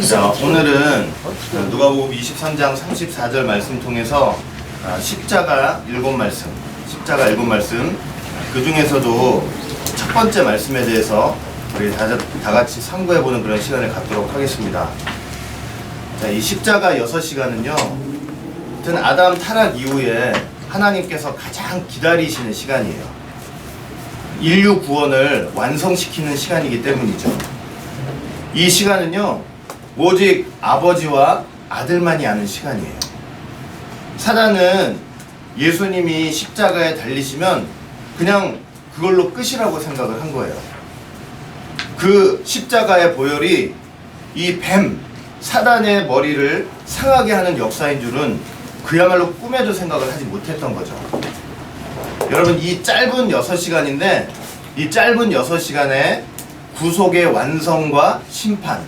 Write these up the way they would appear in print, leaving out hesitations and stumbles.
자, 오늘은 누가복음 23장 34절 말씀 통해서 십자가 일곱 말씀 그 중에서도 첫 번째 말씀에 대해서 우리 다 같이 상고해보는 그런 시간을 갖도록 하겠습니다. 자, 이 십자가 6시간은요, 하여튼 아담 타락 이후에 하나님께서 가장 기다리시는 시간이에요. 인류 구원을 완성시키는 시간이기 때문이죠. 이 시간은요, 오직 아버지와 아들만이 아는 시간이에요. 사단은 예수님이 십자가에 달리시면 그냥 그걸로 끝이라고 생각을 한 거예요. 그 십자가의 보혈이 이 뱀, 사단의 머리를 상하게 하는 역사인 줄은 그야말로 꿈에도 생각을 하지 못했던 거죠. 여러분, 이 짧은 6시간인데 이 짧은 6시간에 구속의 완성과 심판,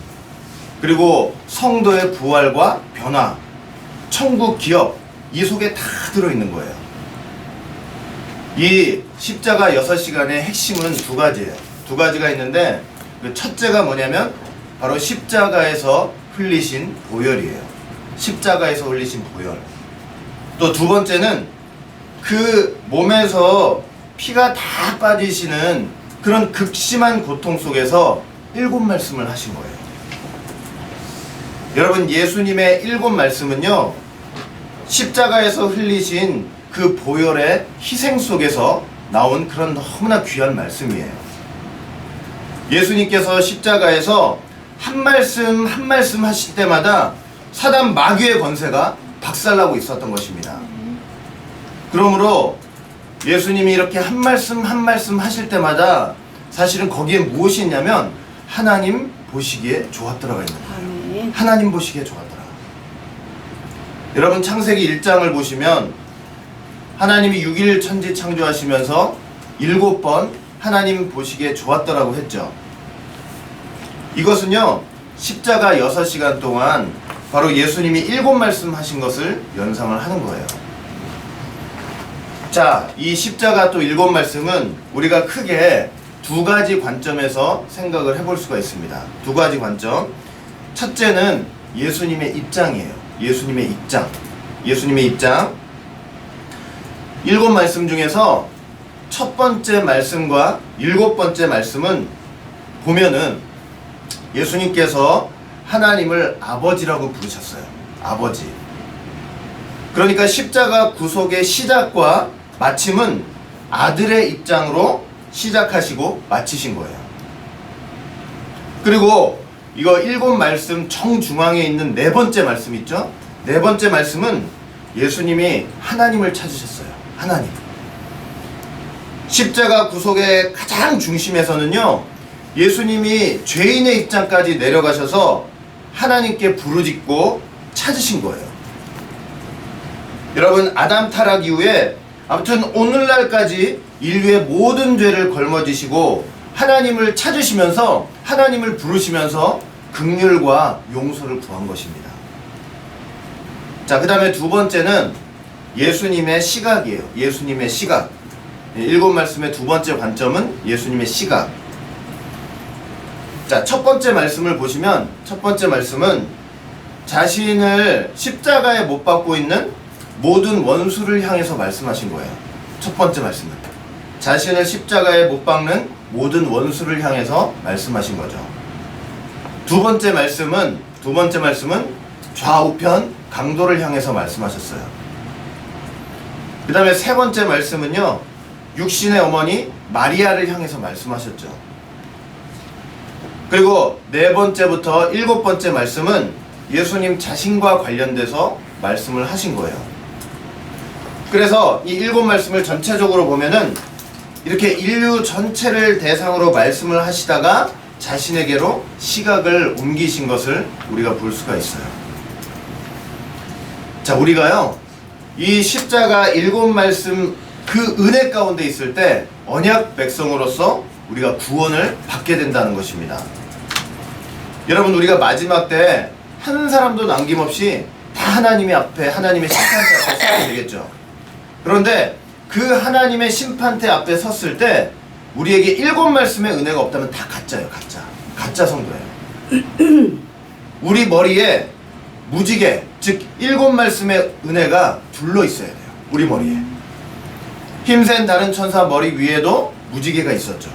그리고 성도의 부활과 변화, 천국 기업, 이 속에 다 들어있는 거예요. 이 십자가 6시간의 핵심은 두 가지예요. 두 가지가 있는데 그 첫째가 뭐냐면 바로 십자가에서 흘리신 보혈이에요. 십자가에서 흘리신 보혈. 또 두 번째는 그 몸에서 피가 다 빠지시는 그런 극심한 고통 속에서 7말씀을 하신 거예요. 여러분, 예수님의 7말씀은요, 십자가에서 흘리신 그 보혈의 희생 속에서 나온 그런 너무나 귀한 말씀이에요. 예수님께서 십자가에서 한 말씀 한 말씀 하실 때마다 사단 마귀의 권세가 박살나고 있었던 것입니다. 그러므로 예수님이 이렇게 한 말씀 한 말씀 하실 때마다 사실은 거기에 무엇이 있냐면 하나님 보시기에 좋았더라가 있는 거예요. 하나님 보시기에 좋았더라. 여러분, 창세기 1장을 보시면 하나님이 6일 천지 창조하시면서 7번 하나님 보시기에 좋았더라고 했죠. 이것은요, 십자가 6시간 동안 바로 예수님이 7말씀 하신 것을 연상을 하는 거예요. 자, 이 십자가 또 7말씀은 우리가 크게 두 가지 관점에서 생각을 해볼 수가 있습니다. 두 가지 관점. 첫째는 예수님의 입장이에요. 예수님의 입장. 7말씀 중에서 첫 번째 말씀과 7번째 말씀은 보면은 예수님께서 하나님을 아버지라고 부르셨어요. 아버지. 그러니까 십자가 구속의 시작과 마침은 아들의 입장으로 시작하시고 마치신 거예요. 그리고 이거 7말씀 정중앙에 있는 4번째 말씀 있죠? 4번째 말씀은 예수님이 하나님을 찾으셨어요. 하나님. 십자가 구속의 가장 중심에서는요, 예수님이 죄인의 입장까지 내려가셔서 하나님께 부르짖고 찾으신 거예요. 여러분, 아담 타락 이후에 아무튼 오늘날까지 인류의 모든 죄를 걸머지시고 하나님을 찾으시면서 하나님을 부르시면서 긍휼과 용서를 구한 것입니다. 자, 그 다음에 두 번째는 예수님의 시각이에요. 예수님의 시각. 7말씀의 두 번째 관점은 예수님의 시각. 자, 첫 번째 말씀을 보시면 첫 번째 말씀은 자신을 십자가에 못 박고 있는 모든 원수를 향해서 말씀하신 거예요. 첫 번째 말씀은 자신을 십자가에 못 박는 모든 원수를 향해서 말씀하신 거죠. 두 번째 말씀은 좌우편 강도를 향해서 말씀하셨어요. 그 다음에 세 번째 말씀은요, 육신의 어머니 마리아를 향해서 말씀하셨죠. 그리고 4번째부터 7번째 말씀은 예수님 자신과 관련돼서 말씀을 하신 거예요. 그래서 이 7말씀을 전체적으로 보면은 이렇게 인류 전체를 대상으로 말씀을 하시다가 자신에게로 시각을 옮기신 것을 우리가 볼 수가 있어요. 자, 우리가요, 이 십자가 7말씀 그 은혜 가운데 있을 때 언약 백성으로서 우리가 구원을 받게 된다는 것입니다. 여러분, 우리가 마지막 때 한 사람도 남김없이 다 하나님의 앞에, 하나님의 심판대 앞에 서게 되겠죠. 그런데 그 하나님의 심판대 앞에 섰을 때 우리에게 7말씀의 은혜가 없다면 다 가짜예요. 가짜 성도예요. 우리 머리에 무지개, 즉 7말씀의 은혜가 둘러 있어야 돼요. 우리 머리에. 힘센 다른 천사 머리 위에도 무지개가 있었죠.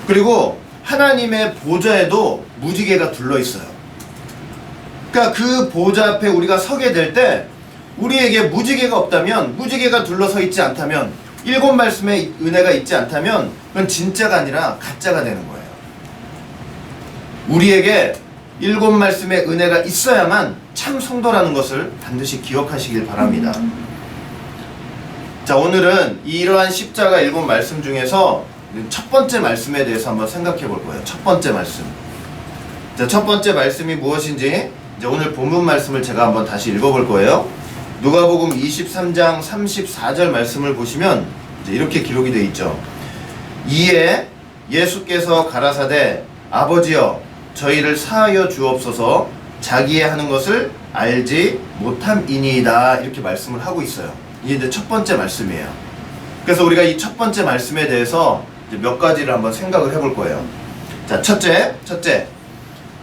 그리고 하나님의 보좌에도 무지개가 둘러 있어요. 그러니까 그 보좌 앞에 우리가 서게 될 때 우리에게 무지개가 없다면, 무지개가 둘러서 있지 않다면, 7말씀의 은혜가 있지 않다면 그건 진짜가 아니라 가짜가 되는 거예요. 우리에게 7말씀의 은혜가 있어야만 참 성도라는 것을 반드시 기억하시길 바랍니다. 자, 오늘은 이러한 십자가 7말씀 중에서 첫 번째 말씀에 대해서 한번 생각해 볼 거예요. 첫 번째 말씀. 자, 첫 번째 말씀이 무엇인지 이제 오늘 본문 말씀을 제가 한번 다시 읽어볼 거예요. 누가복음 23장 34절 말씀을 보시면 이제 이렇게 기록이 되어 있죠. 이에 예수께서 가라사대 아버지여 저희를 사하여 주옵소서 자기의 하는 것을 알지 못함이니이다 이렇게 말씀을 하고 있어요. 이게 이제 첫 번째 말씀이에요. 그래서 우리가 이 첫 번째 말씀에 대해서 이제 몇 가지를 한번 생각을 해볼 거예요. 자, 첫째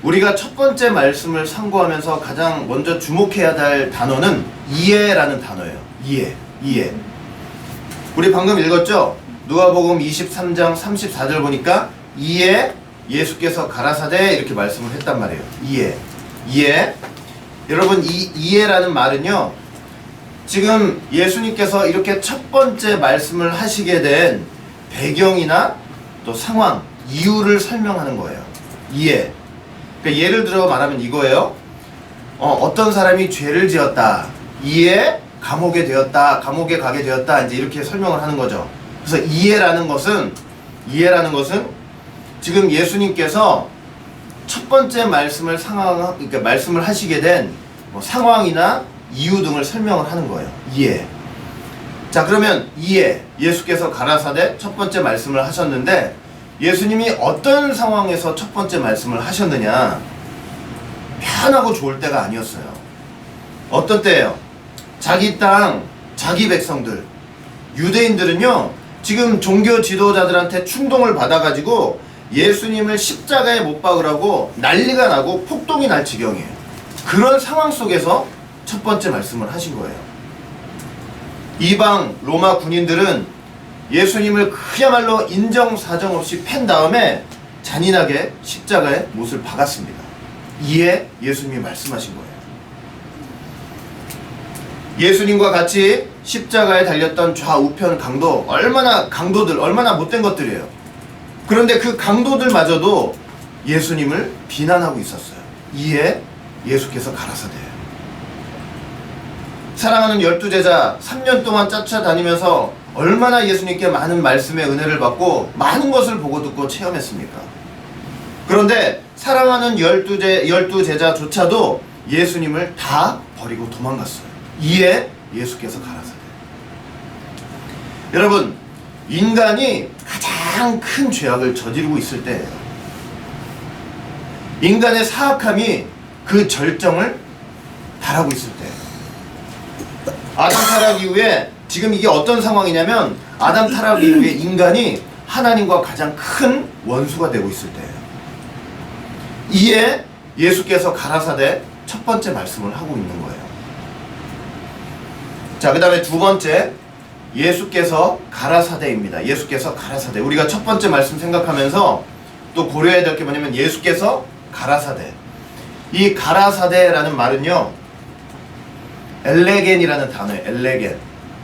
우리가 첫 번째 말씀을 상고하면서 가장 먼저 주목해야 할 단어는 이해라는 단어예요. 이해. 우리 방금 읽었죠? 누가복음 23장 34절 보니까 이에 예수께서 가라사대 이렇게 말씀을 했단 말이에요. 이해. 여러분, 이 이해라는 말은요, 지금 예수님께서 이렇게 첫 번째 말씀을 하시게 된 배경이나 또 상황, 이유를 설명하는 거예요. 이해. 그러니까 예를 들어 말하면 이거예요. 어떤 사람이 죄를 지었다. 이에 감옥에 되었다. 감옥에 가게 되었다. 이제 이렇게 설명을 하는 거죠. 그래서 이해라는 것은 지금 예수님께서 첫 번째 말씀을 그러니까 말씀을 하시게 된 상황이나 이유 등을 설명을 하는 거예요. 이해. 자, 그러면 이해. 예수께서 가라사대 첫 번째 말씀을 하셨는데 예수님이 어떤 상황에서 첫 번째 말씀을 하셨느냐? 편하고 좋을 때가 아니었어요. 어떤 때예요? 자기 땅, 자기 백성들, 유대인들은요, 지금 종교 지도자들한테 충동을 받아가지고 예수님을 십자가에 못 박으라고 난리가 나고 폭동이 날 지경이에요. 그런 상황 속에서 첫 번째 말씀을 하신 거예요. 이방 로마 군인들은 예수님을 그야말로 인정사정 없이 팬 다음에 잔인하게 십자가에 못을 박았습니다. 이에 예수님이 말씀하신 거예요. 예수님과 같이 십자가에 달렸던 좌우편 얼마나 못된 것들이에요. 그런데 그 강도들마저도 예수님을 비난하고 있었어요. 이에 예수께서 가라사대예요. 사랑하는 12제자 3년 동안 쫓아다니면서 얼마나 예수님께 많은 말씀의 은혜를 받고 많은 것을 보고 듣고 체험했습니까? 그런데 사랑하는 12제자조차도 예수님을 다 버리고 도망갔어요. 이에 예수께서 가라사대. 여러분, 인간이 가장 큰 죄악을 저지르고 있을 때예요. 인간의 사악함이 그 절정을 달하고 있을 때예요. 아담 타락 이후에 지금 이게 어떤 상황이냐면 아담 타락 이후에 인간이 하나님과 가장 큰 원수가 되고 있을 때예요. 이에 예수께서 가라사대 첫 번째 말씀을 하고 있는 거예요. 자, 그 다음에 두 번째, 예수께서 가라사대입니다. 예수께서 가라사대. 우리가 첫 번째 말씀 생각하면서 또 고려해야 될 게 뭐냐면 예수께서 가라사대. 이 가라사대라는 말은요, 엘레겐이라는 단어예요.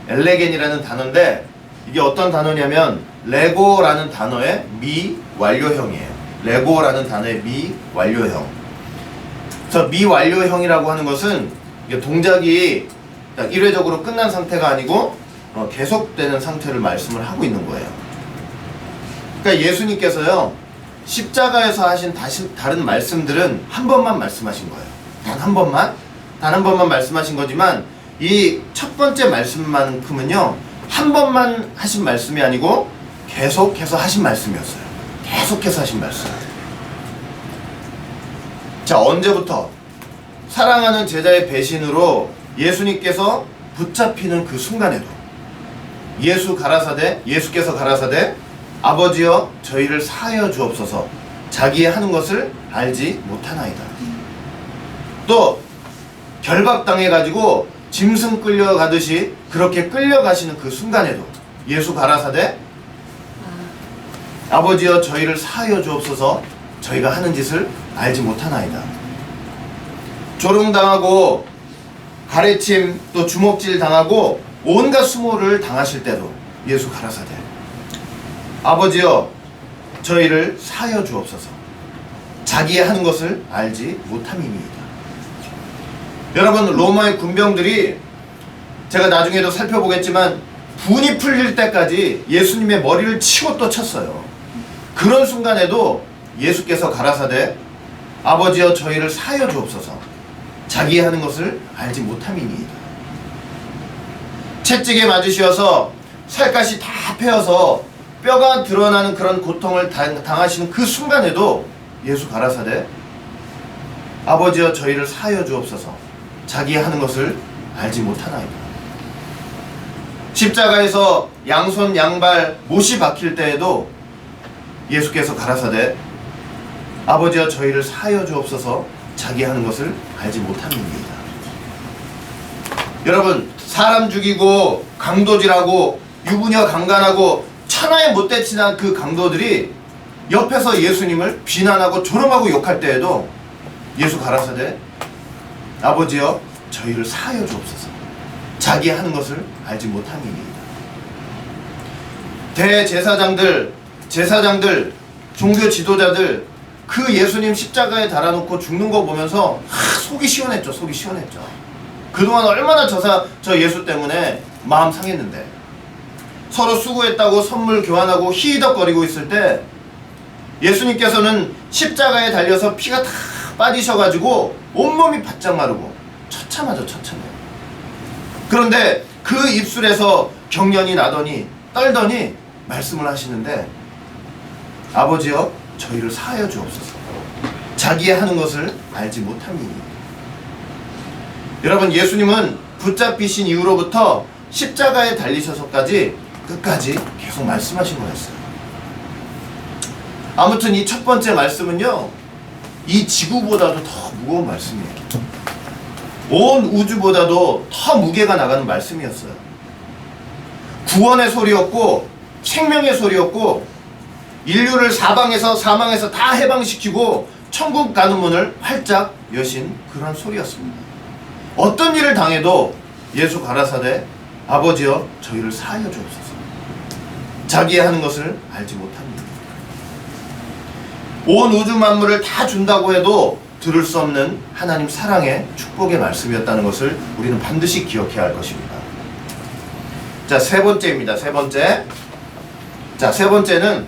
엘레겐이라는 단어인데 이게 어떤 단어냐면 레고라는 단어의 미완료형이에요. 레고라는 단어의 미완료형. 그래서 미완료형이라고 하는 것은 이게 동작이 딱 1회적으로 끝난 상태가 아니고 계속되는 상태를 말씀을 하고 있는 거예요. 그러니까 예수님께서요, 십자가에서 하신 다른 말씀들은 한 번만 말씀하신 거예요. 단 한 번만 말씀하신 거지만 이 첫 번째 말씀만큼은요, 한 번만 하신 말씀이 아니고 계속해서 하신 말씀이었어요. 계속해서 하신 말씀. 자, 언제부터? 사랑하는 제자의 배신으로 예수님께서 붙잡히는 그 순간에도 예수께서 가라사대 아버지여 저희를 사하여 주옵소서 자기의 하는 것을 알지 못하나이다. 또 결박당해가지고 짐승 끌려가듯이 그렇게 끌려가시는 그 순간에도 예수 가라사대 아버지여 저희를 사하여 주옵소서 저희가 하는 짓을 알지 못하나이다. 조롱당하고 가래침 또 주먹질 당하고 온갖 수모를 당하실 때도 예수 가라사대 아버지여 저희를 사하여 주옵소서 자기의 하는 것을 알지 못함이니이다. 여러분 로마의 군병들이 제가 나중에도 살펴보겠지만 분이 풀릴 때까지 예수님의 머리를 치고 또 쳤어요. 그런 순간에도 예수께서 가라사대 아버지여 저희를 사하여 주옵소서 자기의 하는 것을 알지 못함이니이다. 채찍에 맞으시어서 살갗이 다 패어서 뼈가 드러나는 그런 고통을 당하시는 그 순간에도 예수 가라사대 아버지여 저희를 사하여 주옵소서 자기 하는 것을 알지 못하나이다. 십자가에서 양손 양발 못이 박힐 때에도 예수께서 가라사대 아버지여 저희를 사하여 주옵소서 자기 하는 것을 알지 못함입니다. 여러분 사람 죽이고 강도질하고 유부녀 강간하고 천하에 못대치는 그 강도들이 옆에서 예수님을 비난하고 조롱하고 욕할 때에도 예수 가라사대 아버지여 저희를 사하여 주옵소서 자기 하는 것을 알지 못함이니이다. 대제사장들 종교 지도자들 그 예수님 십자가에 달아놓고 죽는 거 보면서 속이 시원했죠. 속이 시원했죠. 그동안 얼마나 저 예수 때문에 마음 상했는데 서로 수고했다고 선물 교환하고 히덕거리고 있을 때 예수님께서는 십자가에 달려서 피가 다 빠지셔가지고 온몸이 바짝 마르고 처참하죠. 처참해요. 그런데 그 입술에서 경련이 나더니 떨더니 말씀을 하시는데 아버지여 저희를 사하여 주옵소서 자기의 하는 것을 알지 못함이니. 여러분 예수님은 붙잡히신 이후로부터 십자가에 달리셔서까지 끝까지 계속 말씀하신 거였어요. 아무튼 이 첫 번째 말씀은요 이 지구보다도 더 무거운 말씀이에요. 온 우주보다도 더 무게가 나가는 말씀이었어요. 구원의 소리였고 생명의 소리였고 인류를 사망에서 다 해방시키고 천국 가는 문을 활짝 여신 그런 소리였습니다. 어떤 일을 당해도 예수 가라사대 아버지여 저희를 사하여 주옵소서 자기의 하는 것을 알지 못합니다. 온 우주 만물을 다 준다고 해도 들을 수 없는 하나님 사랑의 축복의 말씀이었다는 것을 우리는 반드시 기억해야 할 것입니다. 자, 세 번째입니다. 세 번째. 자, 세 번째는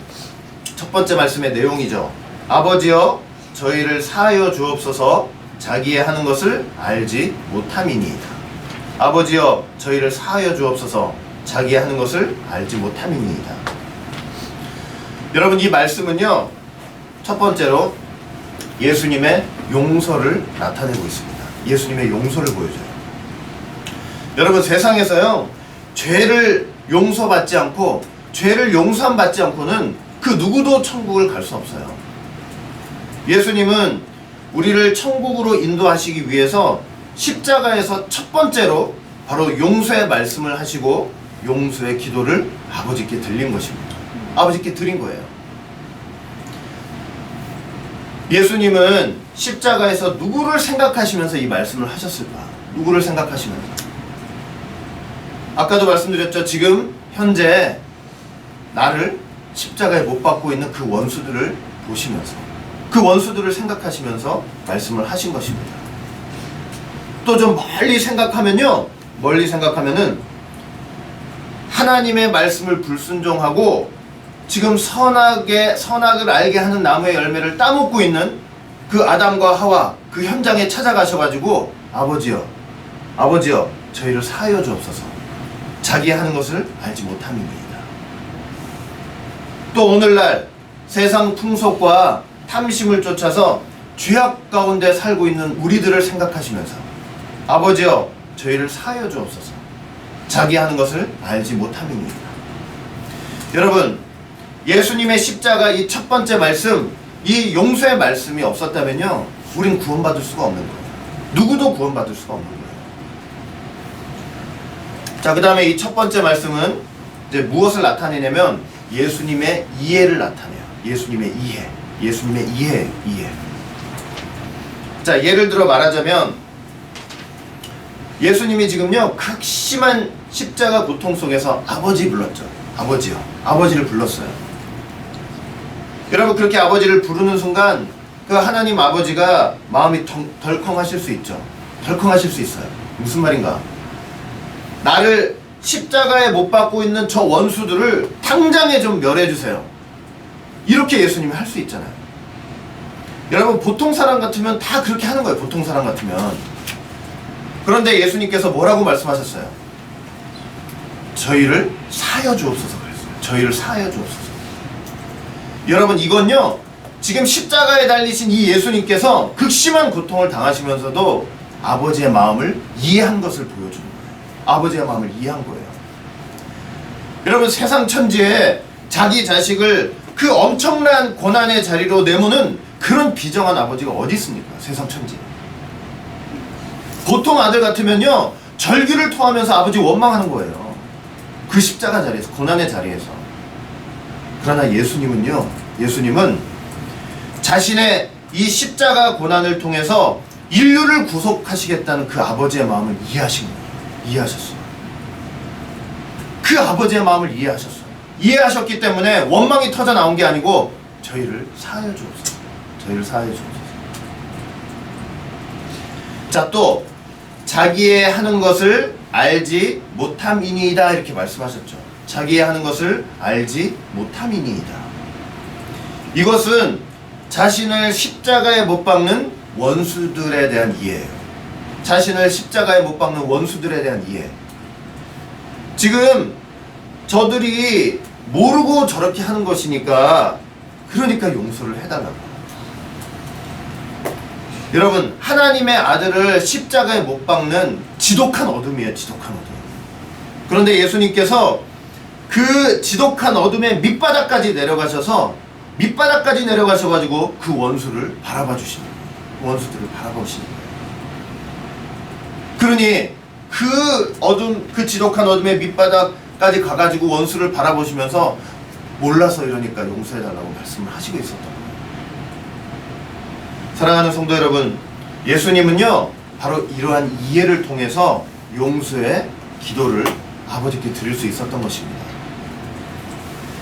첫 번째 말씀의 내용이죠. 아버지여 저희를 사하여 주옵소서 자기의 하는 것을 알지 못함이니이다. 아버지여 저희를 사하여 주옵소서 자기의 하는 것을 알지 못함이니이다. 여러분 이 말씀은요 첫 번째로 예수님의 용서를 나타내고 있습니다. 예수님의 용서를 보여줘요. 여러분 세상에서요 죄를 용서받지 않고 죄를 용서함 받지 않고는 그 누구도 천국을 갈 수 없어요. 예수님은 우리를 천국으로 인도하시기 위해서 십자가에서 첫 번째로 바로 용서의 말씀을 하시고 용서의 기도를 아버지께 드린 것입니다. 아버지께 드린 거예요. 예수님은 십자가에서 누구를 생각하시면서 이 말씀을 하셨을까? 누구를 생각하시면서? 아까도 말씀드렸죠. 지금 현재 나를 십자가에 못 박고 있는 그 원수들을 보시면서 그 원수들을 생각하시면서 말씀을 하신 것입니다. 또 좀 멀리 생각하면요 하나님의 말씀을 불순종하고 지금 선악을 알게 하는 나무의 열매를 따먹고 있는 그 아담과 하와 그 현장에 찾아가셔가지고 아버지여 저희를 사하여 주옵소서 자기 하는 것을 알지 못함입니다. 또 오늘날 세상 풍속과 탐심을 쫓아서 죄악 가운데 살고 있는 우리들을 생각하시면서 아버지여 저희를 사하여 주옵소서 자기 하는 것을 알지 못함입니다. 여러분 예수님의 십자가 이 첫 번째 말씀 이 용서의 말씀이 없었다면요 우린 구원받을 수가 없는 거예요. 누구도 구원받을 수가 없는 거예요. 자, 그 다음에 이 첫 번째 말씀은 이제 무엇을 나타내냐면 예수님의 이해를 나타내요. 예수님의 이해. 예수님의 이해. 자, 예를 들어 말하자면 예수님이 지금요 극심한 십자가 고통 속에서 아버지 불렀죠. 아버지요. 아버지를 불렀어요. 여러분, 그렇게 아버지를 부르는 순간 그 하나님 아버지가 마음이 덜컹하실 수 있죠. 덜컹하실 수 있어요. 무슨 말인가? 나를 십자가에 못 박고 있는 저 원수들을 당장에 좀 멸해주세요. 이렇게 예수님이 할 수 있잖아요. 여러분, 보통 사람 같으면 다 그렇게 하는 거예요. 보통 사람 같으면. 그런데 예수님께서 뭐라고 말씀하셨어요? 저희를 사하여 주옵소서 그랬어요. 저희를 사하여 주옵소서. 여러분, 이건요 지금 십자가에 달리신 이 예수님께서 극심한 고통을 당하시면서도 아버지의 마음을 이해한 것을 보여주는 거예요. 아버지의 마음을 이해한 거예요. 여러분, 세상 천지에 자기 자식을 그 엄청난 고난의 자리로 내모는 그런 비정한 아버지가 어디 있습니까? 세상 천지에. 보통 아들 같으면요 절규를 토하면서 아버지 원망하는 거예요. 그 십자가 자리에서, 고난의 자리에서. 그러나 예수님은 자신의 이 십자가 고난을 통해서 인류를 구속하시겠다는 그 아버지의 마음을 이해하신 거예요. 이해하셨어요. 그 아버지의 마음을 이해하셨어요. 이해하셨기 때문에 원망이 터져 나온 게 아니고 저희를 사하여 주옵소서. 저희를 사하여 주옵소서. 자, 또 자기의 하는 것을 알지 못함이니이다 이렇게 말씀하셨죠. 자기의 하는 것을 알지 못함이니이다. 이것은 자신을 십자가에 못 박는 원수들에 대한 이해예요. 자신을 십자가에 못 박는 원수들에 대한 이해. 지금 저들이 모르고 저렇게 하는 것이니까, 그러니까 용서를 해달라고. 여러분, 하나님의 아들을 십자가에 못 박는 지독한 어둠이에요. 지독한 어둠. 그런데 예수님께서 그 지독한 어둠의 밑바닥까지 내려가셔가지고 그 원수를 바라봐 주시는 거예요. 원수들을 바라보시는 거예요. 그러니 그 어둠, 그 지독한 어둠의 밑바닥까지 가가지고 원수를 바라보시면서 몰라서 이러니까 용서해달라고 말씀을 하시고 있었던 거예요. 사랑하는 성도 여러분, 예수님은요 바로 이러한 이해를 통해서 용서의 기도를 아버지께 드릴 수 있었던 것입니다.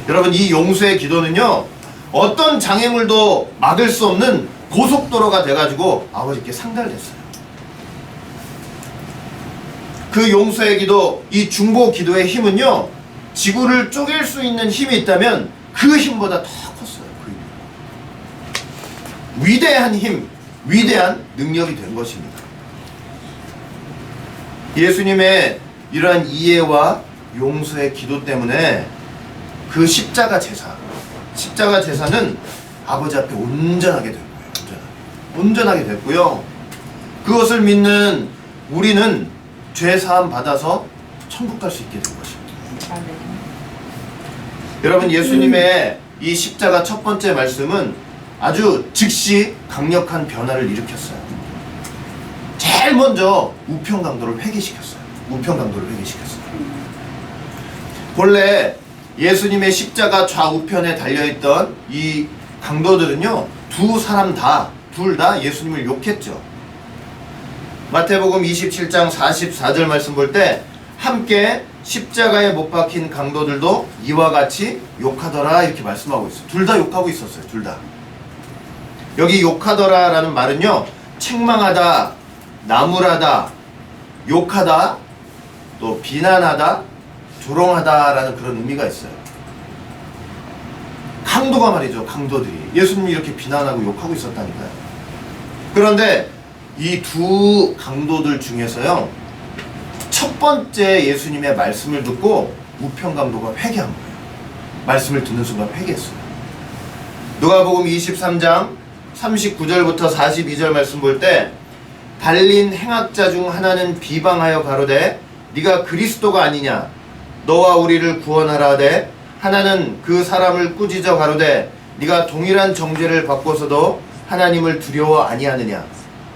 여러분, 이 용서의 기도는요 어떤 장애물도 막을 수 없는 고속도로가 돼가지고 아버지께 상달됐어요. 그 용서의 기도, 이 중보 기도의 힘은요 지구를 쪼갤 수 있는 힘이 있다면 그 힘보다 더 컸어요. 그 위대한 힘, 위대한 능력이 된 것입니다. 예수님의 이러한 이해와 용서의 기도 때문에 그 십자가 제사는 아버지 앞에 온전하게 된 거예요. 온전하게 됐고요. 그것을 믿는 우리는 죄 사함 받아서 천국 갈 수 있게 된 것입니다. 여러분, 예수님의 이 십자가 첫 번째 말씀은 아주 즉시 강력한 변화를 일으켰어요. 제일 먼저 우편강도를 회개시켰어요. 본래 예수님의 십자가 좌우편에 달려있던 이 강도들은요 둘 다 예수님을 욕했죠. 마태복음 27장 44절 말씀 볼 때 함께 십자가에 못 박힌 강도들도 이와 같이 욕하더라 이렇게 말씀하고 있어요. 둘 다 욕하고 있었어요. 둘 다. 여기 욕하더라 라는 말은요 책망하다, 나무라다, 욕하다, 또 비난하다, 조롱하다 라는 그런 의미가 있어요. 강도가 말이죠. 강도들이 예수님이 이렇게 비난하고 욕하고 있었다니까요. 그런데 이 두 강도들 중에서요 첫 번째 예수님의 말씀을 듣고 우편강도가 회개한 거예요. 말씀을 듣는 순간 회개했어요. 누가복음 23장 39절부터 42절 말씀 볼 때 달린 행악자 중 하나는 비방하여 가로되 네가 그리스도가 아니냐 너와 우리를 구원하라 하되 하나는 그 사람을 꾸짖어 가로되 네가 동일한 정죄를 받고서도 하나님을 두려워 아니하느냐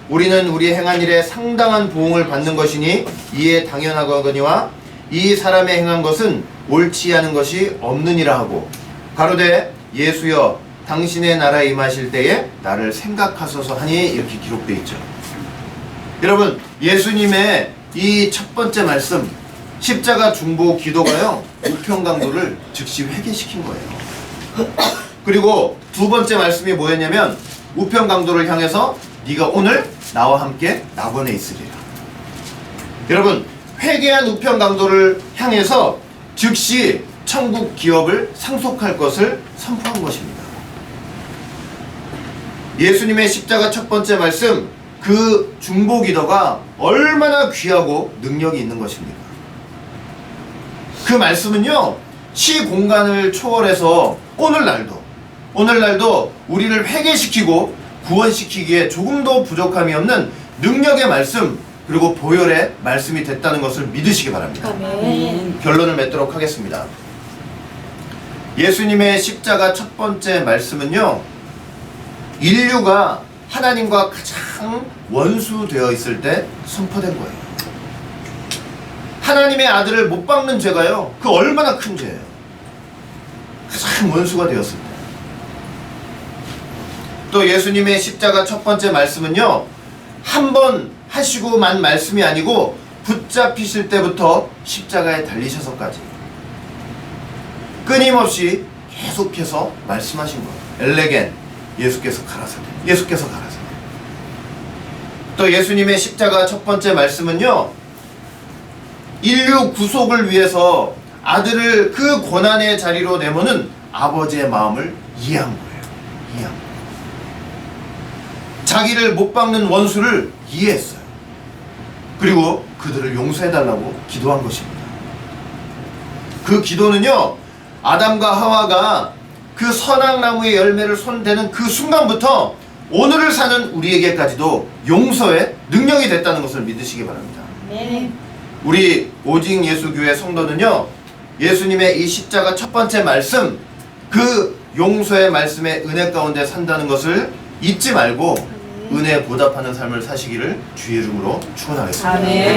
우리는 우리 행한 일에 상당한 보응을 받는 것이니 이에 당연하거니와 이 사람의 행한 것은 옳지 않은 것이 없느니라 하고 가로되 예수여 당신의 나라에 임하실 때에 나를 생각하소서 하니 이렇게 기록되어 있죠. 여러분, 예수님의 이 첫 번째 말씀 십자가 중보 기도가요 우편강도를 즉시 회개시킨 거예요. 그리고 두 번째 말씀이 뭐였냐면 우편강도를 향해서 네가 오늘 나와 함께 낙원에 있으리라. 여러분, 회개한 우편강도를 향해서 즉시 천국 기업을 상속할 것을 선포한 것입니다. 예수님의 십자가 첫 번째 말씀, 그 중보 기도가 얼마나 귀하고 능력이 있는 것입니까? 그 말씀은요 시공간을 초월해서 오늘날도 우리를 회개시키고 구원시키기에 조금도 부족함이 없는 능력의 말씀, 그리고 보혈의 말씀이 됐다는 것을 믿으시기 바랍니다. 아멘. 결론을 맺도록 하겠습니다. 예수님의 십자가 첫 번째 말씀은요 인류가 하나님과 가장 원수되어 있을 때 선포된 거예요. 하나님의 아들을 못 박는 죄가요 그 얼마나 큰 죄예요. 가장 원수가 되었을 때. 또 예수님의 십자가 첫 번째 말씀은요 한 번 하시고 만 말씀이 아니고 붙잡히실 때부터 십자가에 달리셔서까지 끊임없이 계속해서 말씀하신 거예요. 엘레겐, 예수께서 가라사대, 예수께서 가라사대. 또 예수님의 십자가 첫 번째 말씀은요 인류 구속을 위해서 아들을 그 고난의 자리로 내모는 아버지의 마음을 이해한 거예요. 이해한 거예요. 자기를 못 박는 원수를 이해했어요. 그리고 그들을 용서해달라고 기도한 것입니다. 그 기도는요 아담과 하와가 그 선악나무의 열매를 손대는 그 순간부터 오늘을 사는 우리에게까지도 용서의 능력이 됐다는 것을 믿으시기 바랍니다. 네. 우리 오직 예수교회 성도는요 예수님의 이 십자가 첫 번째 말씀, 그 용서의 말씀의 은혜 가운데 산다는 것을 잊지 말고 은혜에 보답하는 삶을 사시기를 주의 이름으로 축원하겠습니다. 아멘.